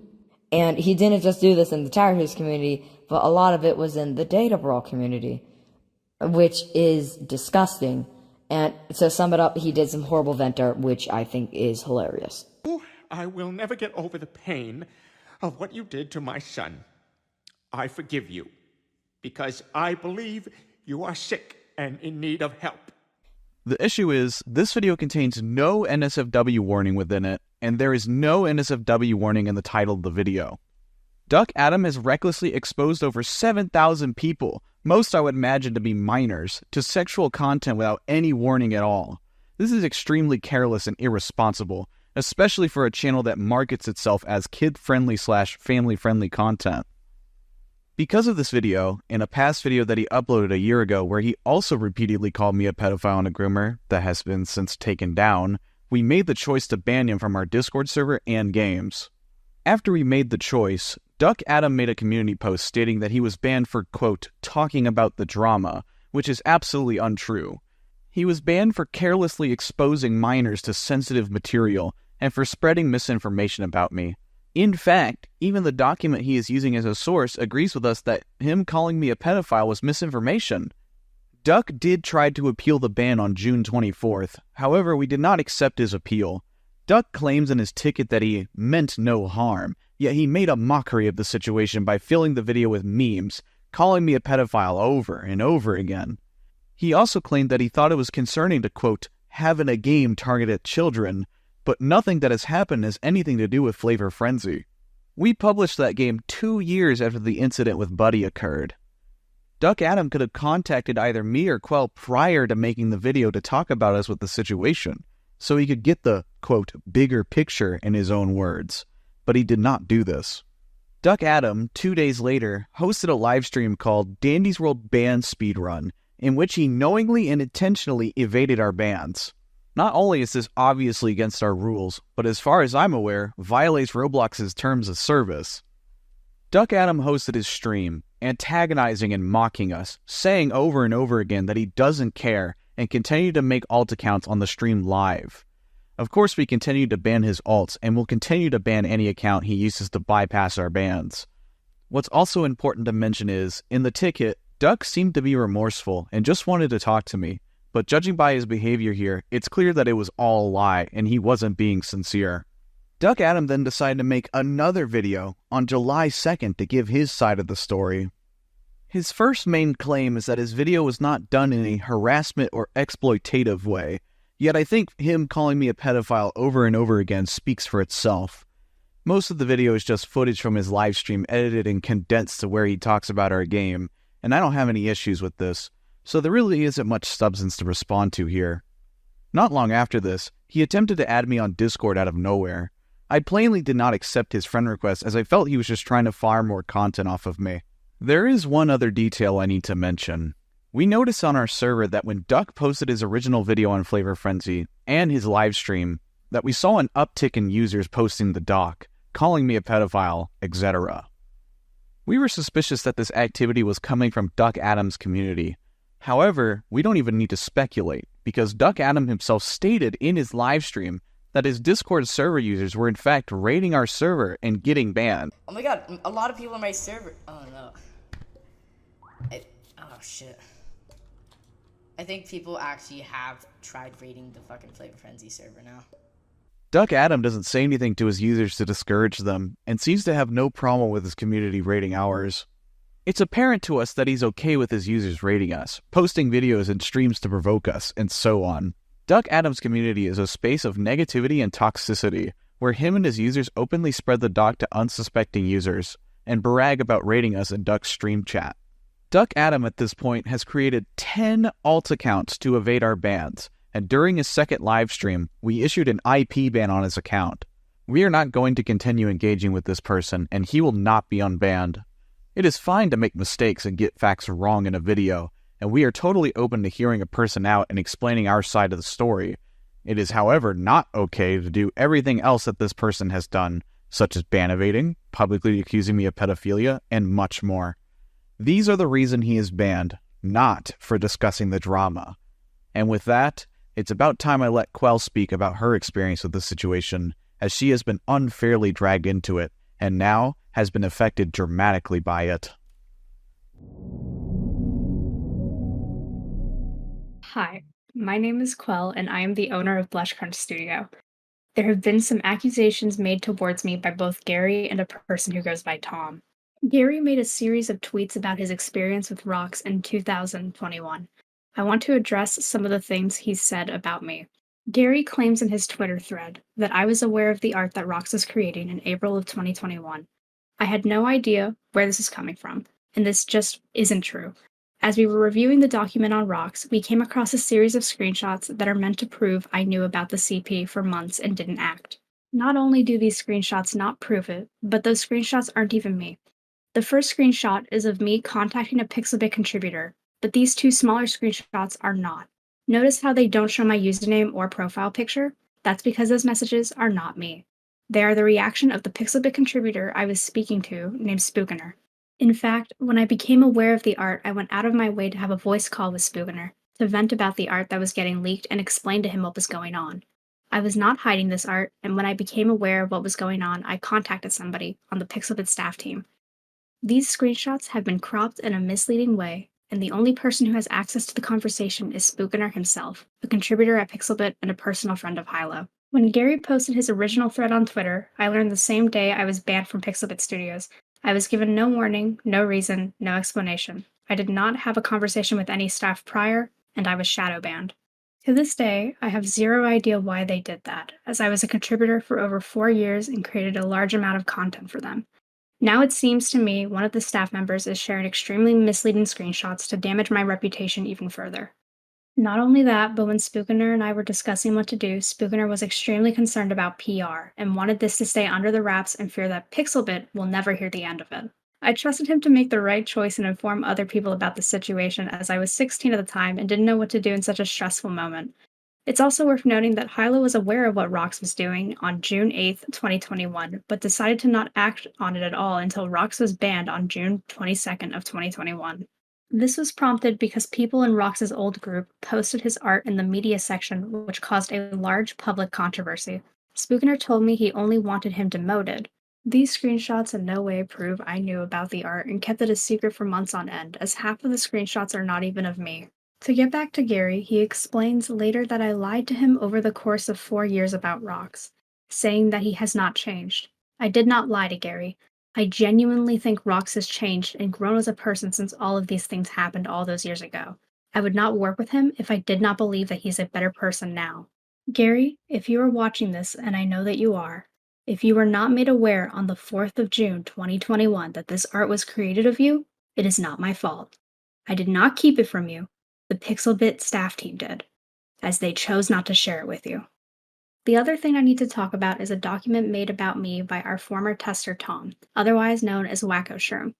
And he didn't just do this in the Tower Heroes community, but a lot of it was in the Data Brawl community, which is disgusting. And to sum it up, he did some horrible vent art, which I think is hilarious. I will never get over the pain of what you did to my son. I forgive you, because I believe you are sick and in need of help. The issue is, this video contains no NSFW warning within it, and there is no NSFW warning in the title of the video. Duck Adam has recklessly exposed over 7,000 people, most I would imagine to be minors, to sexual content without any warning at all. This is extremely careless and irresponsible, especially for a channel that markets itself as kid-friendly/family-friendly content. Because of this video, in a past video that he uploaded a year ago where he also repeatedly called me a pedophile and a groomer that has been since taken down, we made the choice to ban him from our Discord server and games. After we made the choice, Duck Adam made a community post stating that he was banned for, quote, talking about the drama, which is absolutely untrue. He was banned for carelessly exposing minors to sensitive material, and for spreading misinformation about me. In fact, even the document he is using as a source agrees with us that him calling me a pedophile was misinformation. Duck did try to appeal the ban on June 24th, however, we did not accept his appeal. Duck claims in his ticket that he meant no harm, yet he made a mockery of the situation by filling the video with memes, calling me a pedophile over and over again. He also claimed that he thought it was concerning to, quote, have in a game targeted at children, but nothing that has happened has anything to do with Flavor Frenzy. We published that game 2 years after the incident with Buddy occurred. Duck Adam could have contacted either me or Quell prior to making the video to talk about us with the situation, so he could get the, quote, bigger picture in his own words, but he did not do this. Duck Adam, 2 days later, hosted a live stream called Dandy's World Ban Speedrun, in which he knowingly and intentionally evaded our bans. Not only is this obviously against our rules, but as far as I'm aware, violates Roblox's terms of service. Duck Adam hosted his stream, antagonizing and mocking us, saying over and over again that he doesn't care, and continued to make alt accounts on the stream live. Of course, we continued to ban his alts, and will continue to ban any account he uses to bypass our bans. What's also important to mention is, in the ticket, Duck seemed to be remorseful and just wanted to talk to me, but judging by his behavior here, it's clear that it was all a lie and he wasn't being sincere. Duck Adam then decided to make another video on July 2nd to give his side of the story. His first main claim is that his video was not done in a harassment or exploitative way, yet I think him calling me a pedophile over and over again speaks for itself. Most of the video is just footage from his livestream edited and condensed to where he talks about our game, and I don't have any issues with this, so there really isn't much substance to respond to here. Not long after this, he attempted to add me on Discord out of nowhere. I plainly did not accept his friend request as I felt he was just trying to farm more content off of me. There is one other detail I need to mention. We noticed on our server that when Duck posted his original video on Flavor Frenzy and his live stream, that we saw an uptick in users posting the doc, calling me a pedophile, etc. We were suspicious that this activity was coming from Duck Adam's community. However, we don't even need to speculate, because Duck Adam himself stated in his livestream that his Discord server users were in fact raiding our server and getting banned. Oh my god, a lot of people in my server. Oh no. Oh shit. I think people actually have tried raiding the fucking Flavor Frenzy server now. Duck Adam doesn't say anything to his users to discourage them, and seems to have no problem with his community raiding ours. It's apparent to us that he's okay with his users raiding us, posting videos and streams to provoke us, and so on. Duck Adam's community is a space of negativity and toxicity, where him and his users openly spread the doc to unsuspecting users, and brag about raiding us in Duck's stream chat. Duck Adam at this point has created 10 alt accounts to evade our bans, and during his second live stream, we issued an IP ban on his account. We are not going to continue engaging with this person, and he will not be unbanned. It is fine to make mistakes and get facts wrong in a video, and we are totally open to hearing a person out and explaining our side of the story. It is, however, not okay to do everything else that this person has done, such as ban evading, publicly accusing me of pedophilia, and much more. These are the reason he is banned, not for discussing the drama. And with that, it's about time I let Quell speak about her experience with the situation, as she has been unfairly dragged into it, and now has been affected dramatically by it. Hi, my name is Quell, and I am the owner of Blush Crunch Studio. There have been some accusations made towards me by both Gary and a person who goes by Tom. Gary made a series of tweets about his experience with ROX in 2021. I want to address some of the things he's said about me. Gary claims in his Twitter thread that I was aware of the art that ROX was creating in April of 2021. I had no idea where this is coming from, and this just isn't true. As we were reviewing the document on ROX, we came across a series of screenshots that are meant to prove I knew about the CP for months and didn't act. Not only do these screenshots not prove it, but those screenshots aren't even me. The first screenshot is of me contacting a Pixelbit contributor, but these two smaller screenshots are not. Notice how they don't show my username or profile picture? That's because those messages are not me. They are the reaction of the Pixelbit contributor I was speaking to, named Spookener. In fact, when I became aware of the art, I went out of my way to have a voice call with Spookener, to vent about the art that was getting leaked and explain to him what was going on. I was not hiding this art, and when I became aware of what was going on, I contacted somebody on the Pixelbit staff team. These screenshots have been cropped in a misleading way, and the only person who has access to the conversation is Spookiner himself, a contributor at Pixelbit and a personal friend of Hilo. When Gary posted his original thread on Twitter, I learned the same day I was banned from Pixelbit Studios. I was given no warning, no reason, no explanation. I did not have a conversation with any staff prior, and I was shadow banned. To this day, I have zero idea why they did that, as I was a contributor for over 4 years and created a large amount of content for them. Now it seems to me one of the staff members is sharing extremely misleading screenshots to damage my reputation even further. Not only that, but when Spookiner and I were discussing what to do, Spookiner was extremely concerned about PR and wanted this to stay under the wraps and fear that Pixelbit will never hear the end of it. I trusted him to make the right choice and inform other people about the situation, as I was 16 at the time and didn't know what to do in such a stressful moment. It's also worth noting that Hilo was aware of what Rox was doing on June 8th, 2021, but decided to not act on it at all until Rox was banned on June 22nd of 2021. This was prompted because people in Rox's old group posted his art in the media section, which caused a large public controversy. Spookiner told me he only wanted him demoted. These screenshots in no way prove I knew about the art and kept it a secret for months on end, as half of the screenshots are not even of me. To get back to Gary, he explains later that I lied to him over the course of 4 years about Rox, saying that he has not changed. I did not lie to Gary. I genuinely think Rox has changed and grown as a person since all of these things happened all those years ago. I would not work with him if I did not believe that he's a better person now. Gary, if you are watching this, and I know that you are, if you were not made aware on the 4th of June 2021 that this art was created of you, it is not my fault. I did not keep it from you. The Pixelbit staff team did, as they chose not to share it with you. The other thing I need to talk about is a document made about me by our former tester Tom, otherwise known as Wacko Shroom.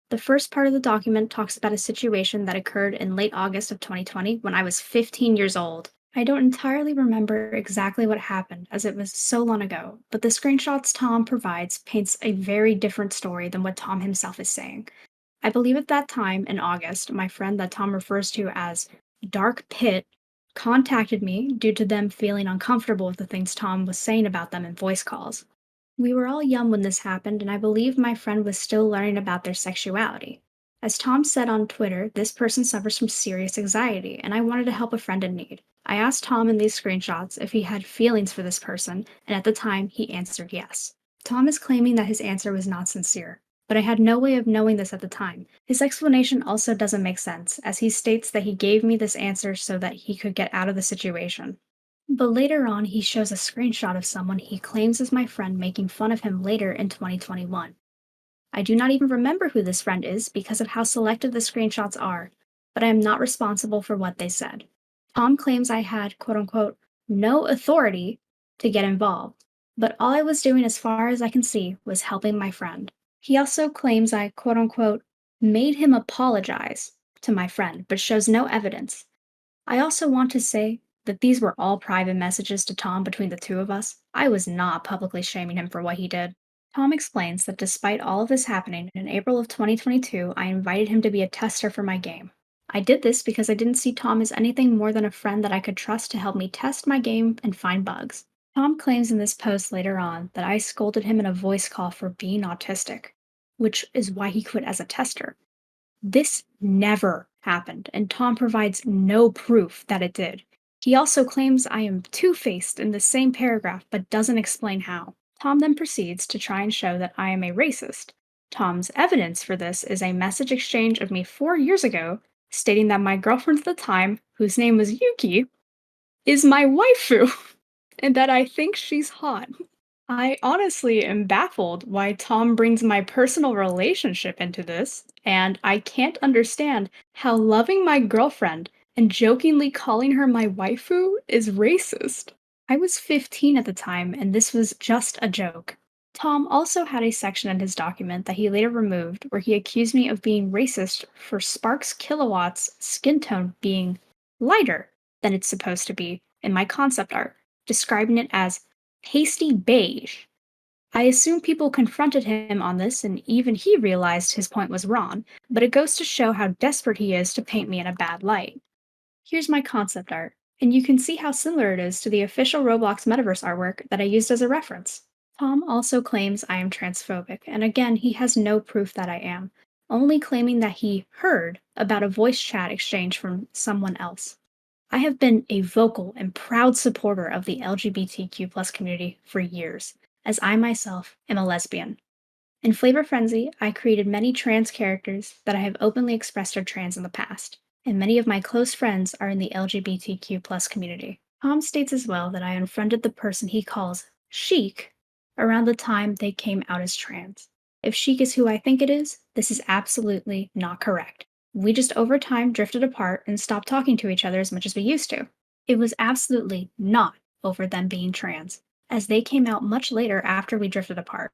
The first part of the document talks about a situation that occurred in late August of 2020 when I was 15 years old. I don't entirely remember exactly what happened, as it was so long ago, but the screenshots Tom provides paints a very different story than what Tom himself is saying. I believe at that time, in August, my friend that Tom refers to as Dark Pit contacted me due to them feeling uncomfortable with the things Tom was saying about them in voice calls. We were all young when this happened, and I believe my friend was still learning about their sexuality. As Tom said on Twitter, this person suffers from serious anxiety, and I wanted to help a friend in need. I asked Tom in these screenshots if he had feelings for this person, and at the time, he answered yes. Tom is claiming that his answer was not sincere, but I had no way of knowing this at the time. His explanation also doesn't make sense, as he states that he gave me this answer so that he could get out of the situation. But later on, he shows a screenshot of someone he claims is my friend making fun of him later in 2021. I do not even remember who this friend is because of how selective the screenshots are, but I am not responsible for what they said. Tom claims I had, quote-unquote, no authority to get involved, but all I was doing as far as I can see was helping my friend. He also claims I, quote-unquote, made him apologize to my friend, but shows no evidence. I also want to say that these were all private messages to Tom between the two of us. I was not publicly shaming him for what he did. Tom explains that despite all of this happening, in April of 2022, I invited him to be a tester for my game. I did this because I didn't see Tom as anything more than a friend that I could trust to help me test my game and find bugs. Tom claims in this post later on that I scolded him in a voice call for being autistic, which is why he quit as a tester. This never happened, and Tom provides no proof that it did. He also claims I am two-faced in the same paragraph, but doesn't explain how. Tom then proceeds to try and show that I am a racist. Tom's evidence for this is a message exchange of me 4 years ago, stating that my girlfriend at the time, whose name was Yuki, is my waifu, and that I think she's hot. I honestly am baffled why Tom brings my personal relationship into this, and I can't understand how loving my girlfriend and jokingly calling her my waifu is racist. I was 15 at the time, and this was just a joke. Tom also had a section in his document that he later removed where he accused me of being racist for Sparks Kilowatt's skin tone being lighter than it's supposed to be in my concept art, describing it as pasty beige. I assume people confronted him on this, and even he realized his point was wrong, but it goes to show how desperate he is to paint me in a bad light. Here's my concept art. And you can see how similar it is to the official Roblox metaverse artwork that I used as a reference. Tom also claims I am transphobic, and again, he has no proof that I am, only claiming that he heard about a voice chat exchange from someone else. I have been a vocal and proud supporter of the LGBTQ+ community for years, as I myself am a lesbian. In Flavor Frenzy, I created many trans characters that I have openly expressed are trans in the past, and many of my close friends are in the LGBTQ+ community. Tom states as well that I unfriended the person he calls Chic around the time they came out as trans. If Chic is who I think it is, this is absolutely not correct. We just over time drifted apart and stopped talking to each other as much as we used to. It was absolutely not over them being trans, as they came out much later after we drifted apart.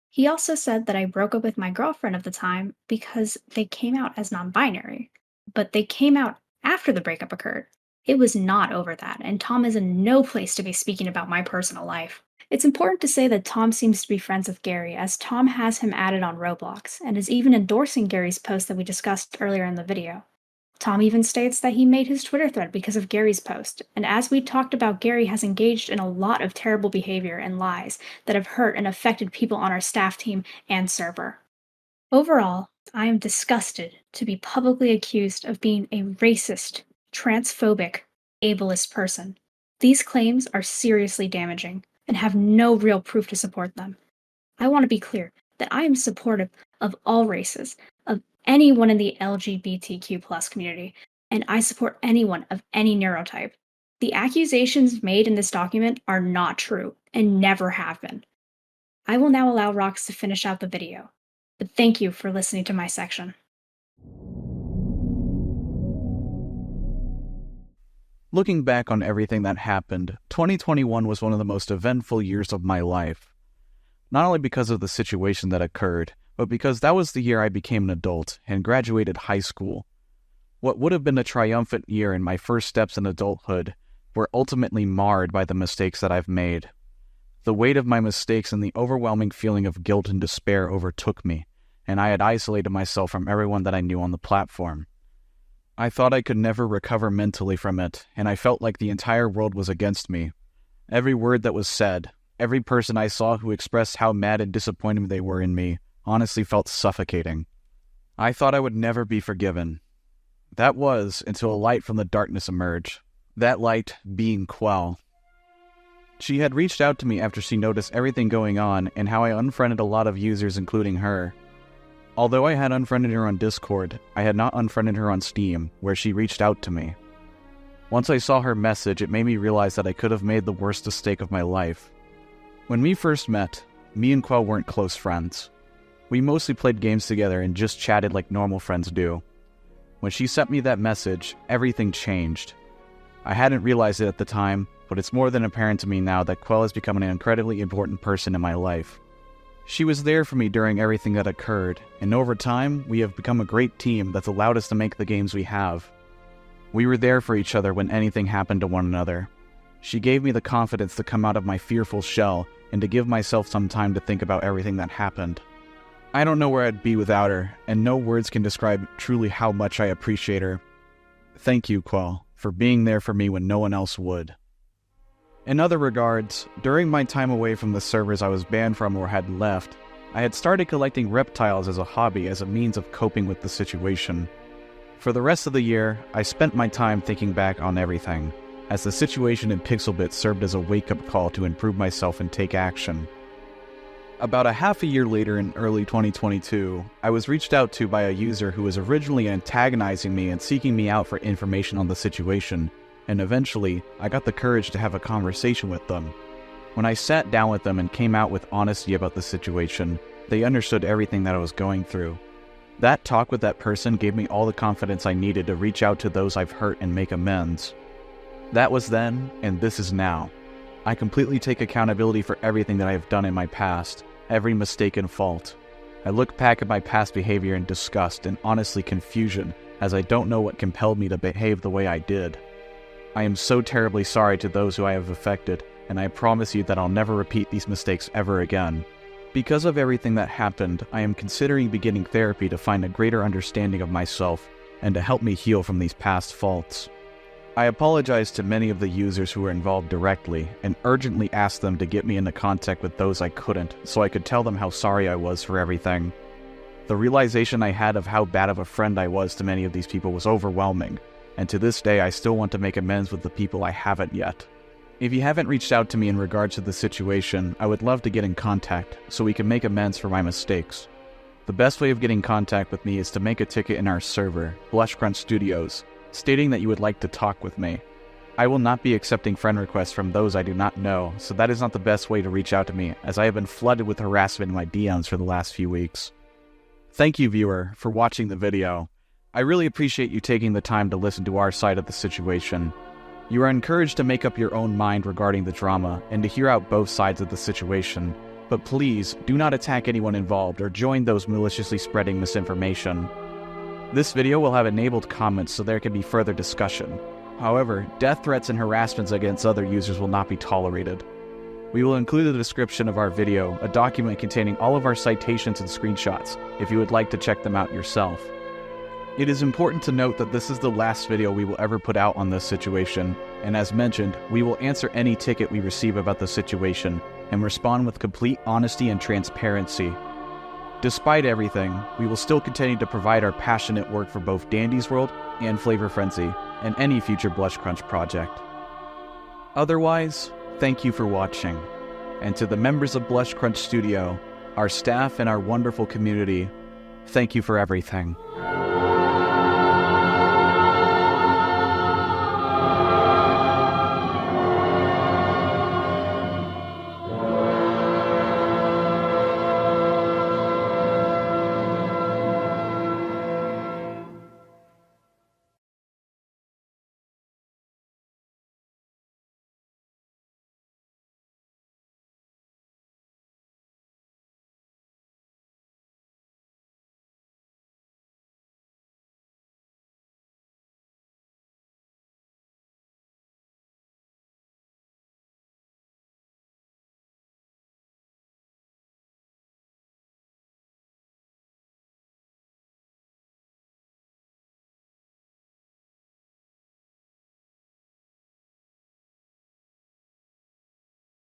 He also said that I broke up with my girlfriend of the time because they came out as non-binary, but they came out after the breakup occurred. It was not over that, and Tom is in no place to be speaking about my personal life. It's important to say that Tom seems to be friends with Gary, as Tom has him added on Roblox, and is even endorsing Gary's post that we discussed earlier in the video. Tom even states that he made his Twitter thread because of Gary's post, and as we talked about, Gary has engaged in a lot of terrible behavior and lies that have hurt and affected people on our staff team and server. Overall, I am disgusted to be publicly accused of being a racist, transphobic, ableist person. These claims are seriously damaging and have no real proof to support them. I want to be clear that I am supportive of all races, of anyone in the LGBTQ+ community, and I support anyone of any neurotype. The accusations made in this document are not true and never have been. I will now allow Rox to finish out the video, but thank you for listening to my section. Looking back on everything that happened, 2021 was one of the most eventful years of my life. Not only because of the situation that occurred, but because that was the year I became an adult and graduated high school. What would have been a triumphant year in my first steps in adulthood were ultimately marred by the mistakes that I've made. The weight of my mistakes and the overwhelming feeling of guilt and despair overtook me, and I had isolated myself from everyone that I knew on the platform. I thought I could never recover mentally from it, and I felt like the entire world was against me. Every word that was said, every person I saw who expressed how mad and disappointed they were in me, honestly felt suffocating. I thought I would never be forgiven. That was until a light from the darkness emerged. That light being Quell. She had reached out to me after she noticed everything going on and how I unfriended a lot of users, including her. Although I had unfriended her on Discord, I had not unfriended her on Steam, where she reached out to me. Once I saw her message, it made me realize that I could have made the worst mistake of my life. When we first met, me and Quell weren't close friends. We mostly played games together and just chatted like normal friends do. When she sent me that message, everything changed. I hadn't realized it at the time, but it's more than apparent to me now that Quell has become an incredibly important person in my life. She was there for me during everything that occurred, and over time, we have become a great team that's allowed us to make the games we have. We were there for each other when anything happened to one another. She gave me the confidence to come out of my fearful shell and to give myself some time to think about everything that happened. I don't know where I'd be without her, and no words can describe truly how much I appreciate her. Thank you, Quell, for being there for me when no one else would. In other regards, during my time away from the servers I was banned from or had left, I had started collecting reptiles as a hobby as a means of coping with the situation. For the rest of the year, I spent my time thinking back on everything, as the situation in Pixelbit served as a wake-up call to improve myself and take action. About a half a year later in early 2022, I was reached out to by a user who was originally antagonizing me and seeking me out for information on the situation, and eventually, I got the courage to have a conversation with them. When I sat down with them and came out with honesty about the situation, they understood everything that I was going through. That talk with that person gave me all the confidence I needed to reach out to those I've hurt and make amends. That was then, and this is now. I completely take accountability for everything that I have done in my past, every mistake and fault. I look back at my past behavior in disgust and honestly confusion, as I don't know what compelled me to behave the way I did. I am so terribly sorry to those who I have affected, and I promise you that I'll never repeat these mistakes ever again. Because of everything that happened, I am considering beginning therapy to find a greater understanding of myself and to help me heal from these past faults. I apologized to many of the users who were involved directly and urgently asked them to get me into contact with those I couldn't so I could tell them how sorry I was for everything. The realization I had of how bad of a friend I was to many of these people was overwhelming, and to this day I still want to make amends with the people I haven't yet. If you haven't reached out to me in regards to the situation, I would love to get in contact so we can make amends for my mistakes. The best way of getting in contact with me is to make a ticket in our server, BlushCrunch Studios, stating that you would like to talk with me. I will not be accepting friend requests from those I do not know, so that is not the best way to reach out to me, as I have been flooded with harassment in my DMs for the last few weeks. Thank you, viewer, for watching the video. I really appreciate you taking the time to listen to our side of the situation. You are encouraged to make up your own mind regarding the drama and to hear out both sides of the situation, but please do not attack anyone involved or join those maliciously spreading misinformation. This video will have enabled comments so there can be further discussion. However, death threats and harassments against other users will not be tolerated. We will include in the description of our video a document containing all of our citations and screenshots if you would like to check them out yourself. It is important to note that this is the last video we will ever put out on this situation, and as mentioned, we will answer any ticket we receive about the situation and respond with complete honesty and transparency. Despite everything, we will still continue to provide our passionate work for both Dandy's World and Flavor Frenzy, and any future BlushCrunch project. Otherwise, thank you for watching, and to the members of BlushCrunch Studio, our staff and our wonderful community, thank you for everything.